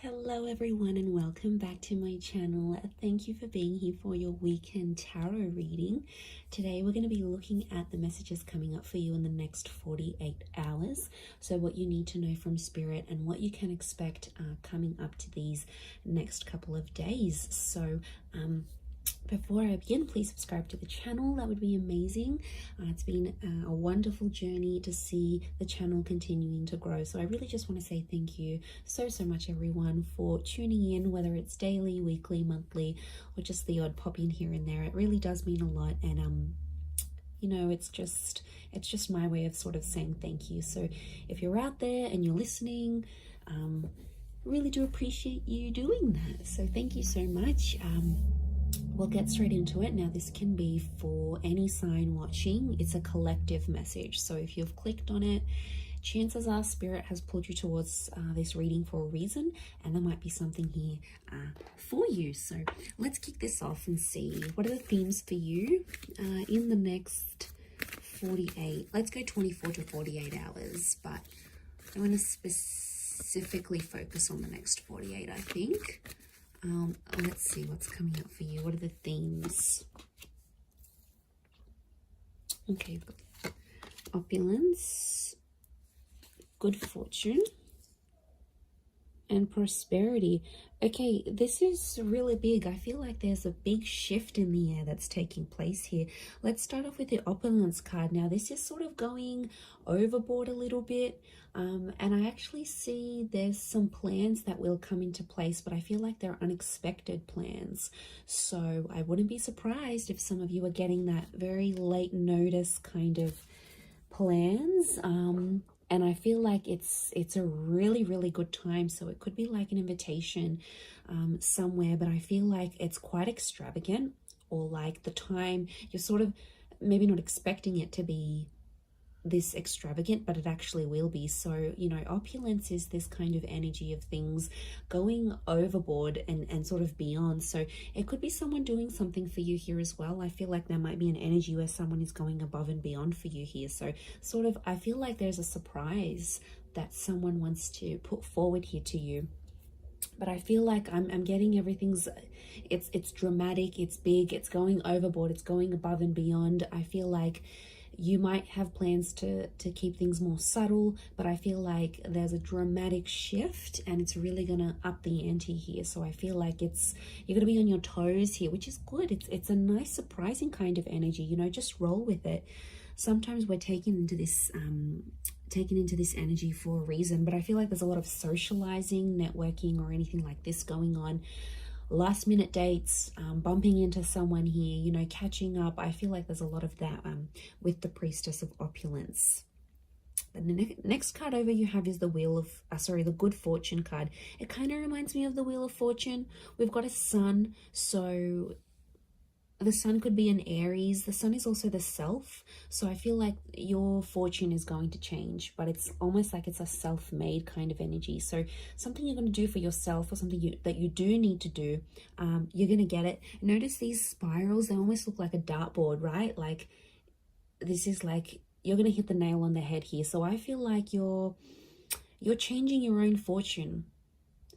Hello everyone and welcome back to my channel. Thank you for being here for your weekend tarot reading. Today we're going to be looking at the messages coming up for you in the next 48 hours. So what you need to know from Spirit and what you can expect coming up to these next couple of days. So before I begin, please subscribe to the channel. That would be amazing. It's been a wonderful journey to see the channel continuing to grow. So I really just want to say thank you so much, everyone, for tuning in, whether it's daily, weekly, monthly, or just the odd pop in here and there. It really does mean a lot. And you know, it's just my way of sort of saying thank you. So if you're out there and you're listening, really do appreciate you doing that. So thank you so much. We'll get straight into it. Now, this can be for any sign watching. It's a collective message. So if you've clicked on it, chances are Spirit has pulled you towards this reading for a reason, and there might be something here for you. So let's kick this off and see what are the themes for you in the next 48. Let's go 24 to 48 hours, but I want to specifically focus on the next 48, I think. Let's see what's coming up for you. What are the themes? Okay, opulence, good fortune, and prosperity. Okay, this is really big. I feel like there's a big shift in the air that's taking place here. Let's start off with the opulence card. Now, this is sort of going overboard a little bit. And I actually see there's some plans that will come into place, but I feel like they're unexpected plans. So I wouldn't be surprised if some of you are getting that very late notice kind of plans. And I feel like it's a really good time. So it could be like an invitation somewhere, but I feel like it's quite extravagant, or like the time you're sort of maybe not expecting it to be this extravagant, but it actually will be. So, you know, opulence is this kind of energy of things going overboard and sort of beyond. So it could be someone doing something for you here as well. I feel like there might be an energy where someone is going above and beyond for you here. So sort of, I feel like there's a surprise that someone wants to put forward here to you. But I feel like I'm getting everything's, it's dramatic, it's big, it's going overboard, it's going above and beyond. I feel like you might have plans to keep things more subtle, but I feel like there's a dramatic shift and it's really gonna up the ante here. So I feel like you're gonna be on your toes here, which is good. It's a nice, surprising kind of energy, you know, just roll with it. Sometimes we're taken into this energy for a reason, but I feel like there's a lot of socializing, networking, or anything like this going on. Last minute dates, bumping into someone here, you know, catching up. I feel like there's a lot of that with the Priestess of Opulence. And the next card over you have is the Wheel of, the Good Fortune card. It kind of reminds me of the Wheel of Fortune. We've got a sun, so the sun could be an Aries. The sun is also the self. So I feel like your fortune is going to change, but it's almost like it's a self-made kind of energy. So something you're going to do for yourself, or something that you do need to do, you're going to get it. Notice these spirals, they almost look like a dartboard, right? Like this is like, you're going to hit the nail on the head here. So I feel like you're changing your own fortune.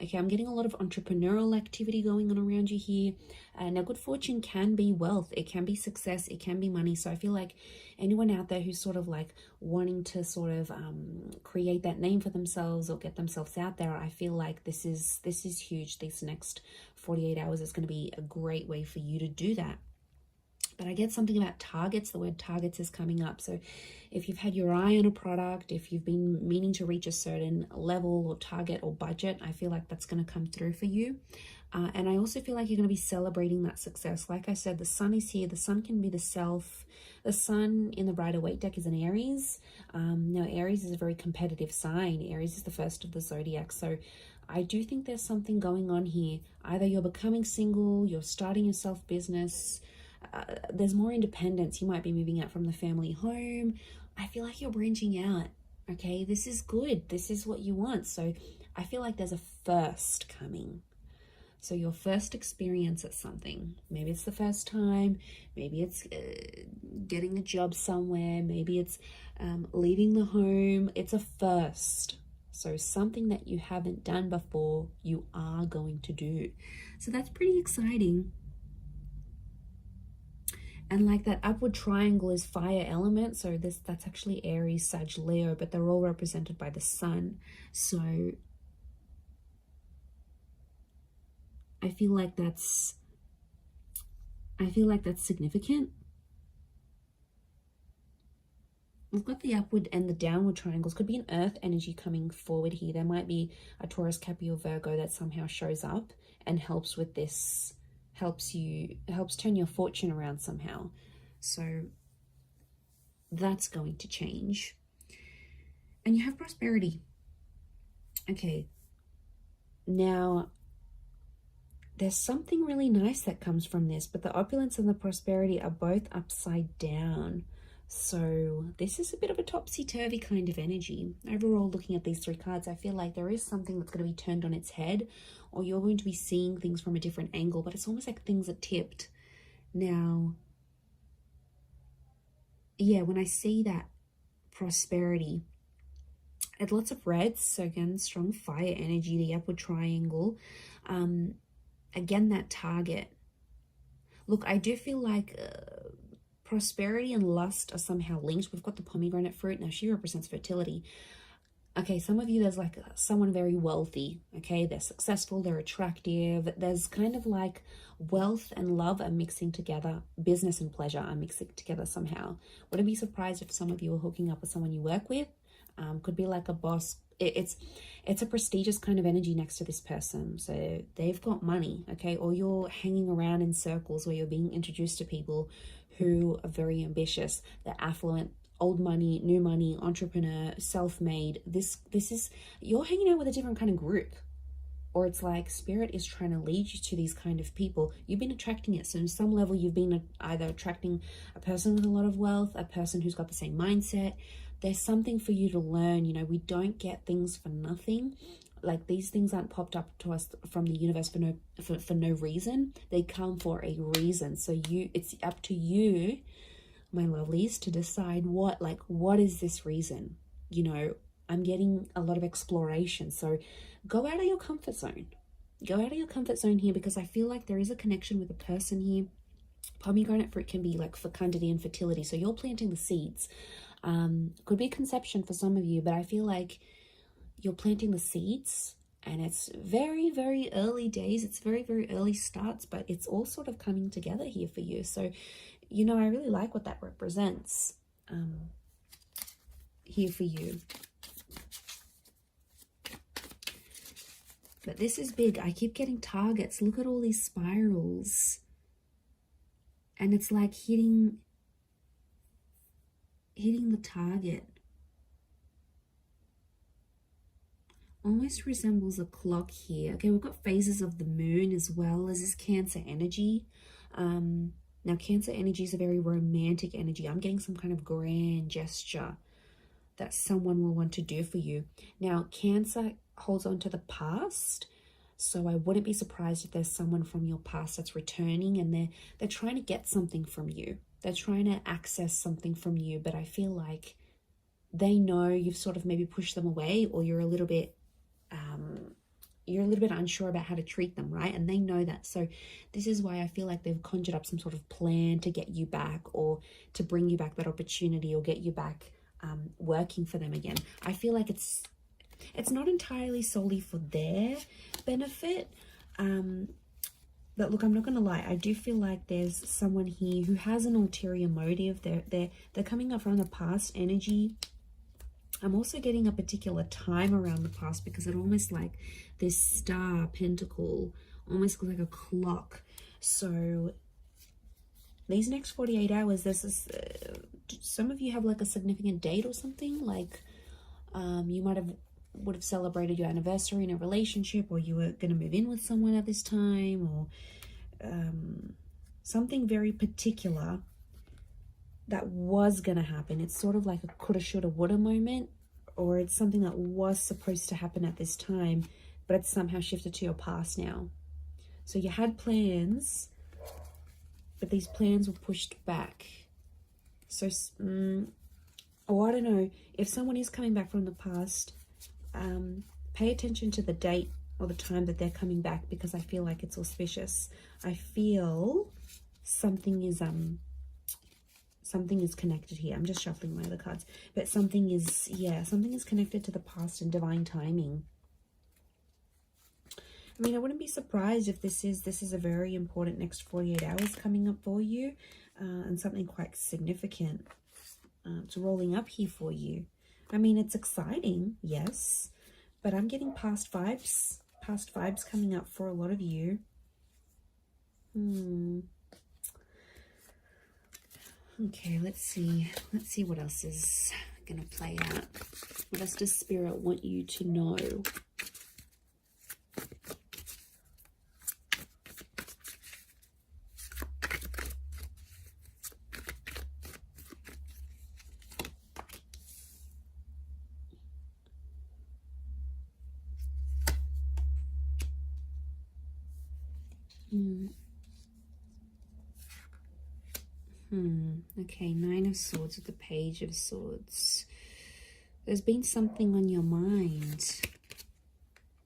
Okay, I'm getting a lot of entrepreneurial activity going on around you here. Now, good fortune can be wealth. It can be success. It can be money. So I feel like anyone out there who's sort of like wanting to sort of create that name for themselves or get themselves out there, I feel like this is huge. These next 48 hours is going to be a great way for you to do that. But I get something about targets. The word targets is coming up. So if you've had your eye on a product, if you've been meaning to reach a certain level or target or budget, I feel like that's going to come through for you. And I also feel like you're going to be celebrating that success. Like I said, the sun is here. The sun can be the self. The sun in the Rider-Waite deck is an Aries. Now, Aries is a very competitive sign. Aries is the first of the zodiac. So I do think there's something going on here. Either you're becoming single, you're starting your self-business, there's more independence. You might be moving out from the family home. I feel like you're branching out. Okay, this is good. This is what you want. So I feel like there's a first coming. So your first experience at something, maybe it's the first time, maybe it's getting a job somewhere, maybe it's leaving the home. It's a first. So something that you haven't done before, you are going to do. So that's pretty exciting. And like that upward triangle is fire element. So that's actually Aries, Sag, Leo, but they're all represented by the sun. So I feel like that's significant. We've got the upward and the downward triangles. Could be an earth energy coming forward here. There might be a Taurus, Capricorn, Virgo that somehow shows up and helps with this, helps turn your fortune around somehow. So that's going to change. And you have prosperity. Okay. Now, there's something really nice that comes from this, but the opulence and the prosperity are both upside down. So this is a bit of a topsy-turvy kind of energy. Overall, looking at these three cards, I feel like there is something that's going to be turned on its head, or you're going to be seeing things from a different angle, but it's almost like things are tipped. Now, yeah, when I see that prosperity, it's lots of reds. So again, strong fire energy, the upward triangle. Again, that target. Look, I do feel like prosperity and lust are somehow linked. We've got the pomegranate fruit. Now, she represents fertility. Okay, some of you, there's like someone very wealthy. Okay, they're successful, they're attractive. There's kind of like wealth and love are mixing together. Business and pleasure are mixing together somehow. Wouldn't be surprised if some of you are hooking up with someone you work with. Could be like a boss. It's a prestigious kind of energy next to this person. So they've got money, okay? Or you're hanging around in circles where you're being introduced to people who are very ambitious. They're affluent, old money, new money, entrepreneur, self-made. This is, you're hanging out with a different kind of group. Or it's like spirit is trying to lead you to these kind of people. You've been attracting it. So in some level, you've been either attracting a person with a lot of wealth, a person who's got the same mindset. There's something for you to learn. You know, we don't get things for nothing. Like, these things aren't popped up to us from the universe for no reason. They come for a reason. So it's up to you, my lovelies, to decide what is this reason? You know, I'm getting a lot of exploration. So go out of your comfort zone. Go out of your comfort zone here, because I feel like there is a connection with a person here. Pomegranate fruit can be like fecundity and fertility. So you're planting the seeds. Could be conception for some of you, but I feel like you're planting the seeds, and it's very, very early days. It's very, very early starts, but it's all sort of coming together here for you. So, you know, I really like what that represents here for you. But this is big. I keep getting targets. Look at all these spirals. And it's like hitting the target. Almost resembles a clock here. Okay, we've got phases of the moon as well as this Cancer energy. Now, Cancer energy is a very romantic energy. I'm getting some kind of grand gesture that someone will want to do for you. Now, Cancer holds on to the past. So I wouldn't be surprised if there's someone from your past that's returning, and they're trying to get something from you. They're trying to access something from you, but I feel like they know you've sort of maybe pushed them away, or you're a little bit unsure about how to treat them, right? And they know that. So this is why I feel like they've conjured up some sort of plan to get you back, or to bring you back that opportunity, or get you back working for them again. I feel like it's not entirely solely for their benefit. But look, I'm not going to lie. I do feel like there's someone here who has an ulterior motive. They're coming up from the past energy. I'm also getting a particular time around the past, because it almost like this star pentacle almost looks like a clock. So these next 48 hours, this is some of you have like a significant date or something. Like you would have celebrated your anniversary in a relationship, or you were going to move in with someone at this time, or something very particular that was going to happen. It's sort of like a coulda, shoulda, woulda moment, or it's something that was supposed to happen at this time, but it's somehow shifted to your past now. So you had plans, but these plans were pushed back. So, I don't know, if someone is coming back from the past, Pay attention to the date or the time that they're coming back, because I feel like it's auspicious. I feel something is connected here. I'm just shuffling my other cards, but something is, yeah, something is connected to the past and divine timing. I mean, I wouldn't be surprised if this is a very important next 48 hours coming up for you, and something quite significant it's rolling up here for you. I mean, it's exciting, yes, but I'm getting past vibes coming up for a lot of you. Okay, let's see what else is gonna play out. What else does Spirit want you to know? Okay, Nine of Swords with the Page of Swords. There's been something on your mind,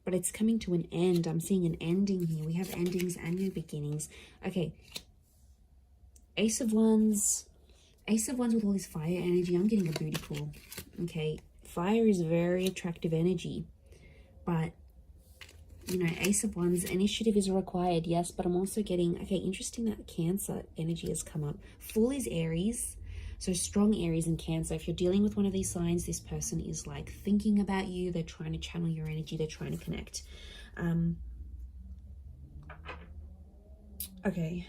but it's coming to an end. I'm seeing an ending here. We have endings and new beginnings. Okay, Ace of Wands with all this fire energy. I'm getting a booty call. Okay, fire is very attractive energy, but you know, Ace of Wands, initiative is required, yes, but I'm also getting, okay, interesting that Cancer energy has come up. Fool is Aries, so strong Aries and Cancer. If you're dealing with one of these signs, this person is like thinking about you. They're trying to channel your energy. They're trying to connect. Okay,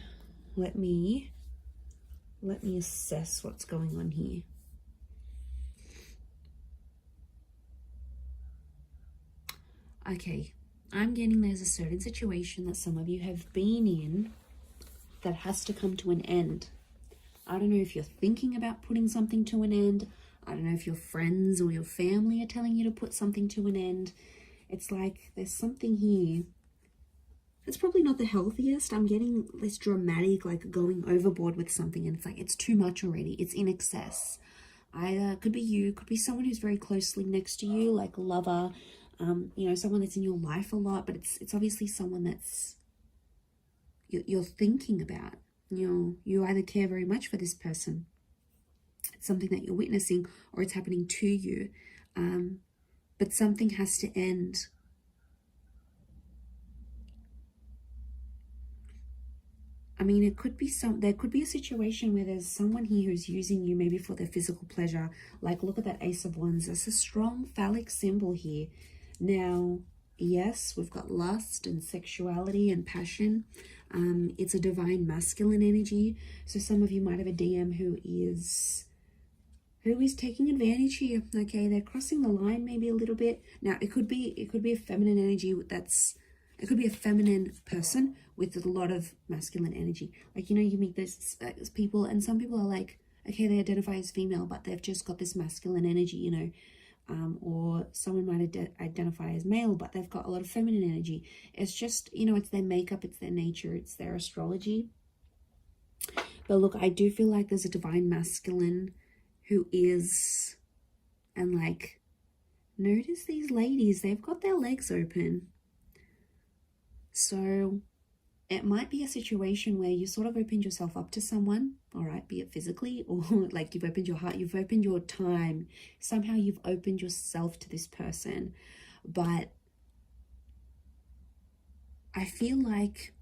let me assess what's going on here. Okay. I'm getting there's a certain situation that some of you have been in that has to come to an end. I don't know if you're thinking about putting something to an end. I don't know if your friends or your family are telling you to put something to an end. It's like there's something here. It's probably not the healthiest. I'm getting this dramatic, like going overboard with something, and it's like it's too much already. It's in excess. Either could be you, could be someone who's very closely next to you, like a lover, you know, someone that's in your life a lot, but it's obviously someone that's you're thinking about. You either care very much for this person, it's something that you're witnessing, or it's happening to you, but something has to end. I mean, there could be a situation where there's someone here who's using you maybe for their physical pleasure. Like, look at that Ace of Wands. There's a strong phallic symbol here. Now, yes, we've got lust and sexuality and passion. It's a divine masculine energy. So some of you might have a DM who is taking advantage here. Okay, they're crossing the line maybe a little bit. Now, it could be a feminine energy it could be a feminine person with a lot of masculine energy. Like, you know, you meet those people, and some people are like, okay, they identify as female, but they've just got this masculine energy, you know. Or someone might identify as male, but they've got a lot of feminine energy. It's just, you know, it's their makeup, it's their nature, it's their astrology. But look, I do feel like there's a divine masculine who is, and like, notice these ladies, they've got their legs open. So it might be a situation where you sort of opened yourself up to someone, all right, be it physically or like you've opened your heart, you've opened your time. Somehow you've opened yourself to this person. But I feel like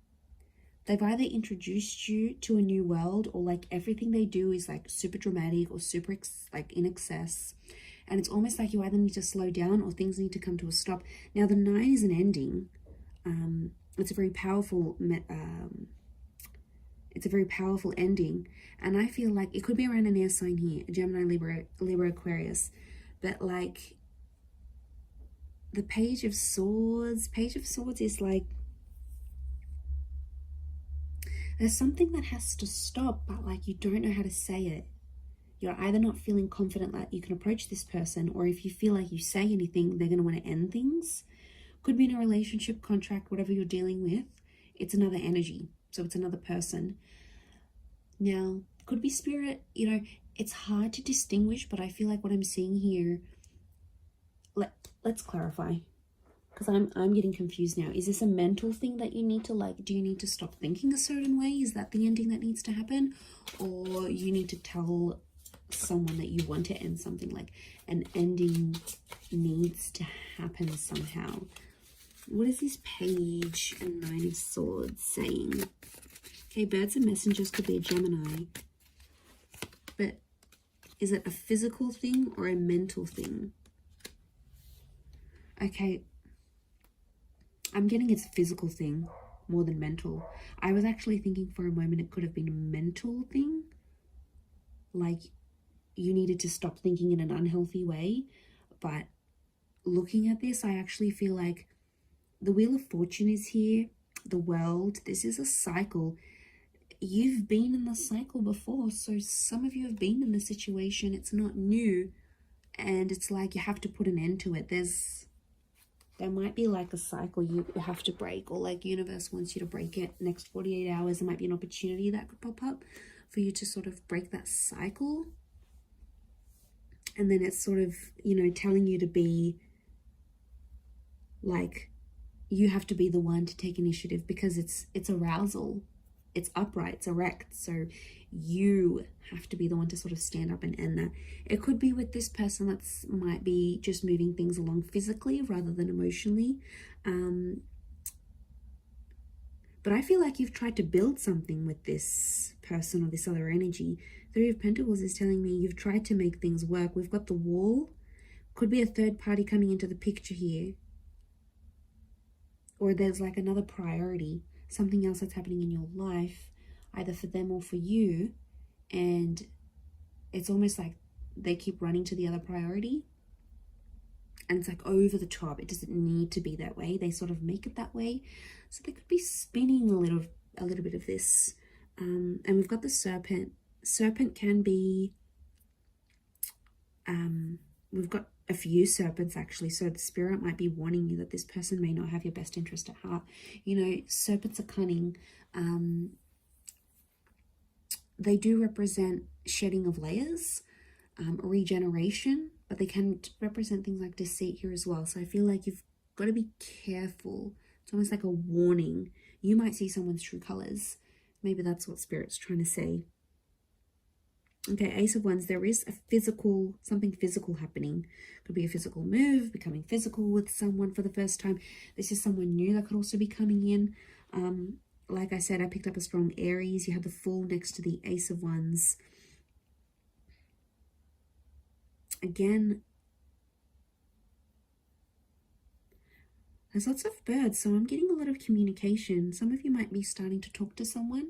they've either introduced you to a new world, or like everything they do is like super dramatic or super like in excess. And it's almost like you either need to slow down or things need to come to a stop. Now, the 9 is an ending. It's a very powerful ending, and I feel like it could be around an air sign here, Gemini, Libra, Aquarius, but like the Page of Swords is like there's something that has to stop, but like you don't know how to say it. You're either not feeling confident that you can approach this person, or if you feel like you say anything, they're going to want to end things. Could be in a relationship, contract, whatever you're dealing with. It's another energy. So it's another person. Now, could be spirit. You know, it's hard to distinguish, but I feel like what I'm seeing here, let's clarify, because I'm getting confused now. Is this a mental thing that you need to, like, do you need to stop thinking a certain way? Is that the ending that needs to happen? Or you need to tell someone that you want to end something, like an ending needs to happen somehow. What is this Page and Nine of Swords saying? Okay, birds and messengers could be a Gemini. But is it a physical thing or a mental thing? Okay, I'm getting it's a physical thing more than mental. I was actually thinking for a moment it could have been a mental thing. Like you needed to stop thinking in an unhealthy way. But looking at this, I actually feel like the Wheel of Fortune is here. The World. This is a cycle. You've been in the cycle before. So some of you have been in the situation. It's not new. And it's like you have to put an end to it. There might be like a cycle you have to break, or like universe wants you to break it. Next 48 hours, there might be an opportunity that could pop up for you to sort of break that cycle. And then it's sort of, you know, telling you to be like, you have to be the one to take initiative, because it's arousal. It's upright, it's erect. So you have to be the one to sort of stand up and end that. It could be with this person that's might be just moving things along physically rather than emotionally. But I feel like you've tried to build something with this person or this other energy. Three of Pentacles is telling me you've tried to make things work. We've got the Wall. Could be a third party coming into the picture here. Or there's like another priority, something else that's happening in your life, either for them or for you. And it's almost like they keep running to the other priority. And it's like over the top. It doesn't need to be that way. They sort of make it that way. So they could be spinning a little bit of this. And we've got the Serpent. Serpent can be, we've got a few serpents actually. So the spirit might be warning you that this person may not have your best interest at heart. You know, serpents are cunning. They do represent shedding of layers, regeneration, but they can represent things like deceit here as well. So I feel like you've got to be careful. It's almost like a warning. You might see someone's true colors. Maybe that's what Spirit's trying to say. Okay, Ace of Wands, there is a physical, something physical happening. Could be a physical move, becoming physical with someone for the first time. This is someone new that could also be coming in. Like I said, I picked up a strong Aries. You have the Fool next to the Ace of Wands. Again, there's lots of birds, so I'm getting a lot of communication. Some of you might be starting to talk to someone,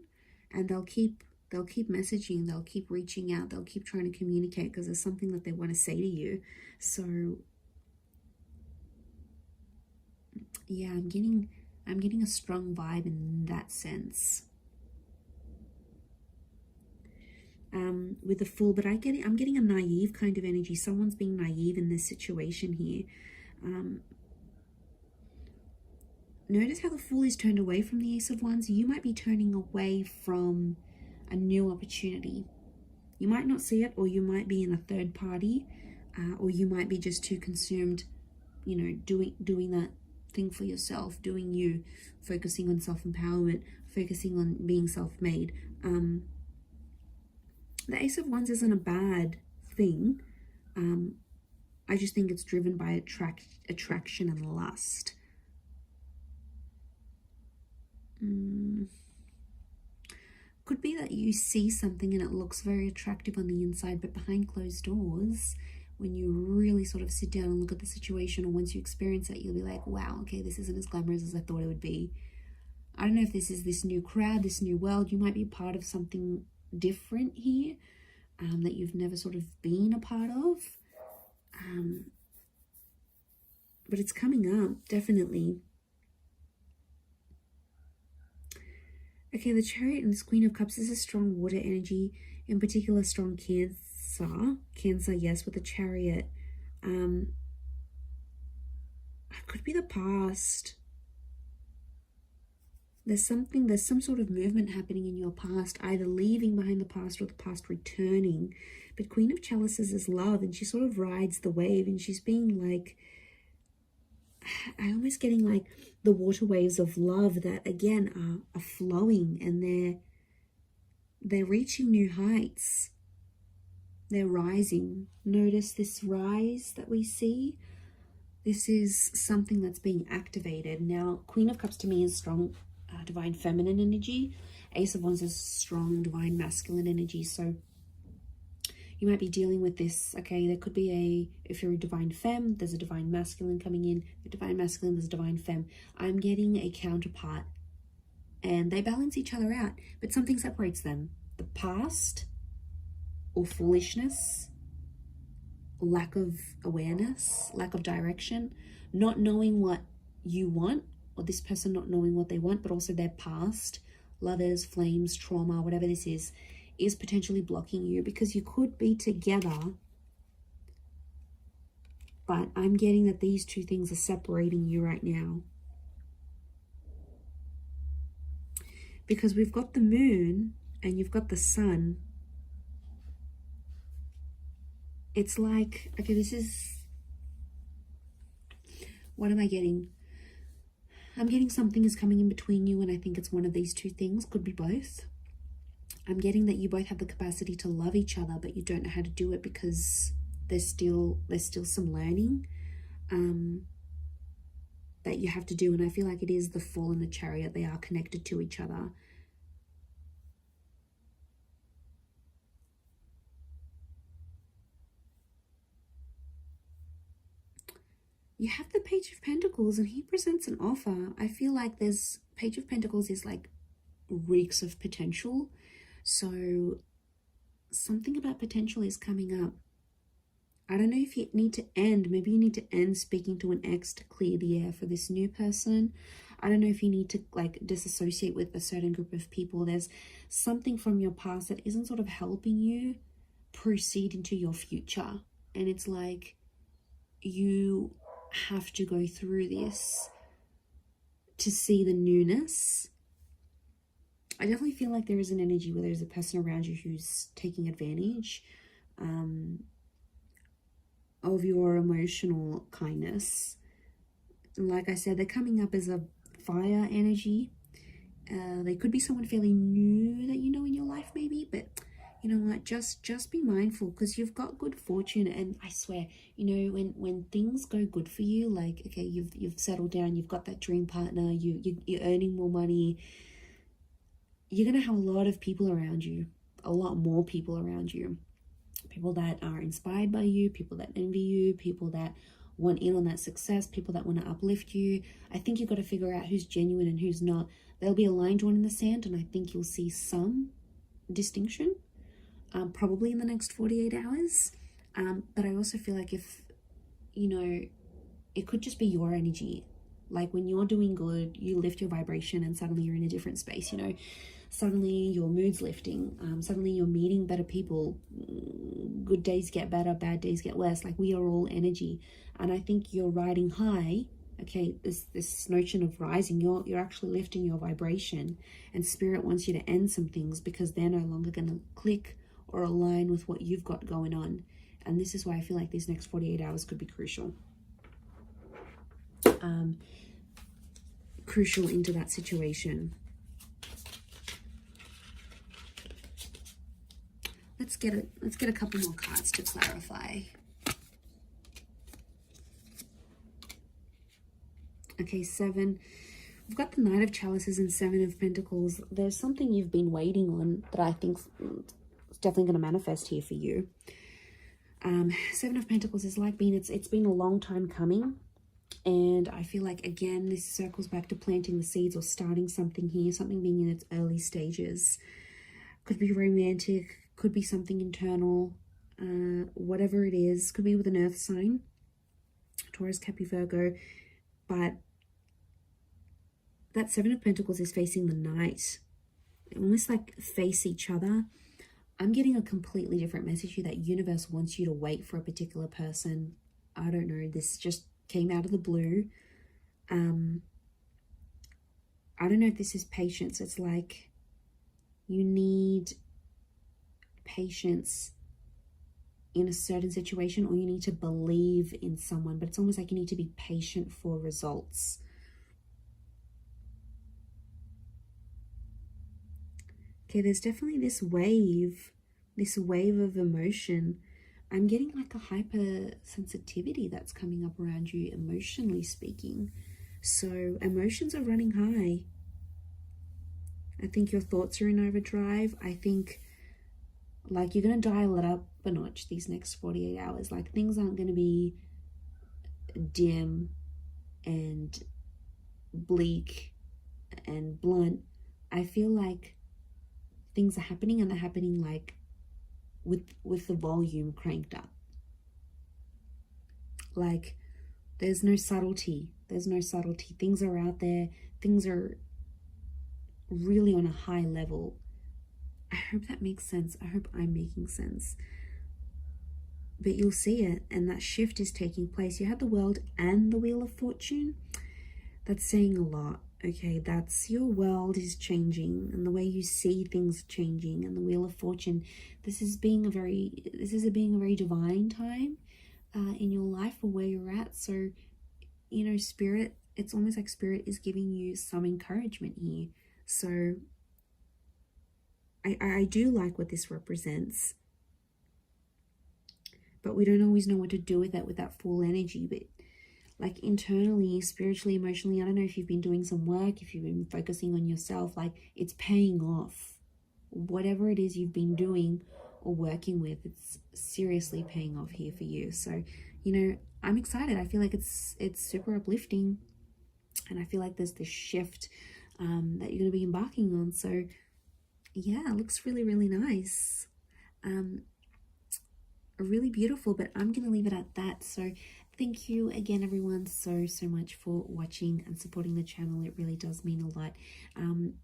and they'll keep messaging, they'll keep reaching out, they'll keep trying to communicate because there's something that they want to say to you. So yeah, I'm getting a strong vibe in that sense. With the Fool, but I'm getting a naive kind of energy. Someone's being naive in this situation here. Notice how the Fool is turned away from the Ace of Wands. You might be turning away from a new opportunity. You might not see it, or you might be in a third party, or you might be just too consumed, you know, doing that thing for yourself, doing you, focusing on self-empowerment, focusing on being self-made. The Ace of Wands isn't a bad thing. I just think it's driven by attraction and lust. Could be that you see something and it looks very attractive on the inside, but behind closed doors, when you really sort of sit down and look at the situation, or once you experience it, you'll be like, wow, okay, this isn't as glamorous as I thought it would be. I don't know if this is this new crowd, this new world. You might be part of something different here that you've never sort of been a part of. But it's coming up, definitely. Okay, the Chariot and this Queen of Cups is a strong water energy, in particular strong Cancer. Cancer, yes, with the Chariot. It could be the past. There's some sort of movement happening in your past, either leaving behind the past or the past returning. But Queen of Chalices is love, and she sort of rides the wave, and she's being like, I'm almost getting like the water waves of love that again are flowing, and they're reaching new heights. They're rising. Notice this rise that we see. This is something that's being activated. Now, Queen of Cups to me is strong divine feminine energy. Ace of Wands is strong divine masculine energy. So you might be dealing with this. Okay, there could be if you're a divine femme, there's a divine masculine coming in. The divine masculine, there's a divine femme. I'm getting a counterpart, and they balance each other out, but something separates them. The past or foolishness, lack of awareness, lack of direction, not knowing what you want, or this person not knowing what they want, but also their past, lovers, flames, trauma, whatever this is potentially blocking you, because you could be together, but I'm getting that these two things are separating you right now. Because we've got the moon and you've got the sun. It's like, okay, this is, what am I getting? I'm getting something is coming in between you, and I think it's one of these two things. Could be both. I'm getting that you both have the capacity to love each other, but you don't know how to do it because there's still some learning that you have to do. And I feel like it is the Fool and the Chariot. They are connected to each other. You have the Page of Pentacles, and he presents an offer. I feel like there's Page of Pentacles is like reeks of potential. So something about potential is coming up. I don't know if you need to end. Maybe you need to end speaking to an ex to clear the air for this new person. I don't know if you need to like disassociate with a certain group of people. There's something from your past that isn't sort of helping you proceed into your future. And it's like you have to go through this to see the newness. I definitely feel like there is an energy where there's a person around you who's taking advantage of your emotional kindness. Like I said, they're coming up as a fire energy. They could be someone fairly new that you know in your life maybe, but you know what, just be mindful, because you've got good fortune. And I swear, you know, when things go good for you, like okay, you've settled down, you've got that dream partner, you're earning more money, you're gonna have a lot of people around you, a lot more people around you, people that are inspired by you, people that envy you, people that want in on that success, people that want to uplift you. I think you've got to figure out who's genuine and who's not. There'll be a line drawn in the sand, and I think you'll see some distinction probably in the next 48 hours. But I also feel like if, you know, it could just be your energy. Like when you're doing good, you lift your vibration and suddenly you're in a different space, you know. Suddenly your mood's lifting. Suddenly you're meeting better people. Good days get better, bad days get worse. Like we are all energy. And I think you're riding high. Okay, this notion of rising, you're actually lifting your vibration, and spirit wants you to end some things because they're no longer going to click or align with what you've got going on. And this is why I feel like these next 48 hours could be crucial. Crucial into that situation. Let's get a couple more cards to clarify. Okay, 7. We've got the Knight of Chalices and 7 of Pentacles. There's something you've been waiting on that I think is definitely going to manifest here for you. 7 of Pentacles is like it's been a long time coming. And I feel like, again, this circles back to planting the seeds or starting something here, something being in its early stages. Could be romantic, could be something internal, whatever it is. Could be with an earth sign, Taurus, Capricorn, Virgo. But that 7 of Pentacles is facing the Knight. They almost like face each other. I'm getting a completely different message here, that universe wants you to wait for a particular person. I don't know, this just came out of the blue. I don't know if this is patience. It's like you need patience in a certain situation, or you need to believe in someone, but it's almost like you need to be patient for results. Okay, there's definitely this wave of emotion. I'm getting like a hypersensitivity that's coming up around you, emotionally speaking. So emotions are running high. I think your thoughts are in overdrive. I think like you're going to dial it up a notch these next 48 hours. Like things aren't going to be dim and bleak and blunt. I feel like things are happening, and they're happening like with the volume cranked up. Like there's no subtlety. Things are out there. Things are really on a high level. I hope that makes sense. I hope I'm making sense. But you'll see it, and that shift is taking place. You had the World and the Wheel of Fortune. That's saying a lot. Okay, that's your world is changing, and the way you see things changing, and the Wheel of Fortune. This is being a very divine time in your life, or where you're at. So, you know, Spirit, it's almost like Spirit is giving you some encouragement here. So I do like what this represents, but we don't always know what to do with that full energy. But like internally, spiritually, emotionally, I don't know if you've been doing some work, if you've been focusing on yourself, like it's paying off. Whatever it is you've been doing or working with, it's seriously paying off here for you. So, you know, I'm excited. I feel like it's super uplifting, and I feel like there's this shift that you're going to be embarking on. So yeah, it looks really, really nice. Really beautiful, but I'm going to leave it at that. So thank you again, everyone, so much for watching and supporting the channel. It really does mean a lot.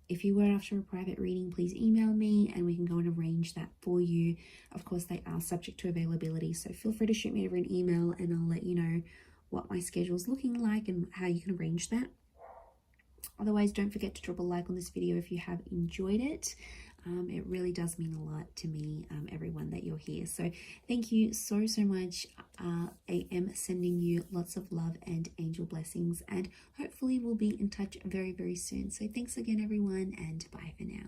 If you were after a private reading, please email me and we can go and arrange that for you. Of course, they are subject to availability, so feel free to shoot me over an email and I'll let you know what my schedule is looking like and how you can arrange that. Otherwise, don't forget to drop a like on this video if you have enjoyed it. It really does mean a lot to me, everyone, that you're here. So thank you so much. I am sending you lots of love and angel blessings, and hopefully we'll be in touch very, very soon. So thanks again, everyone, and bye for now.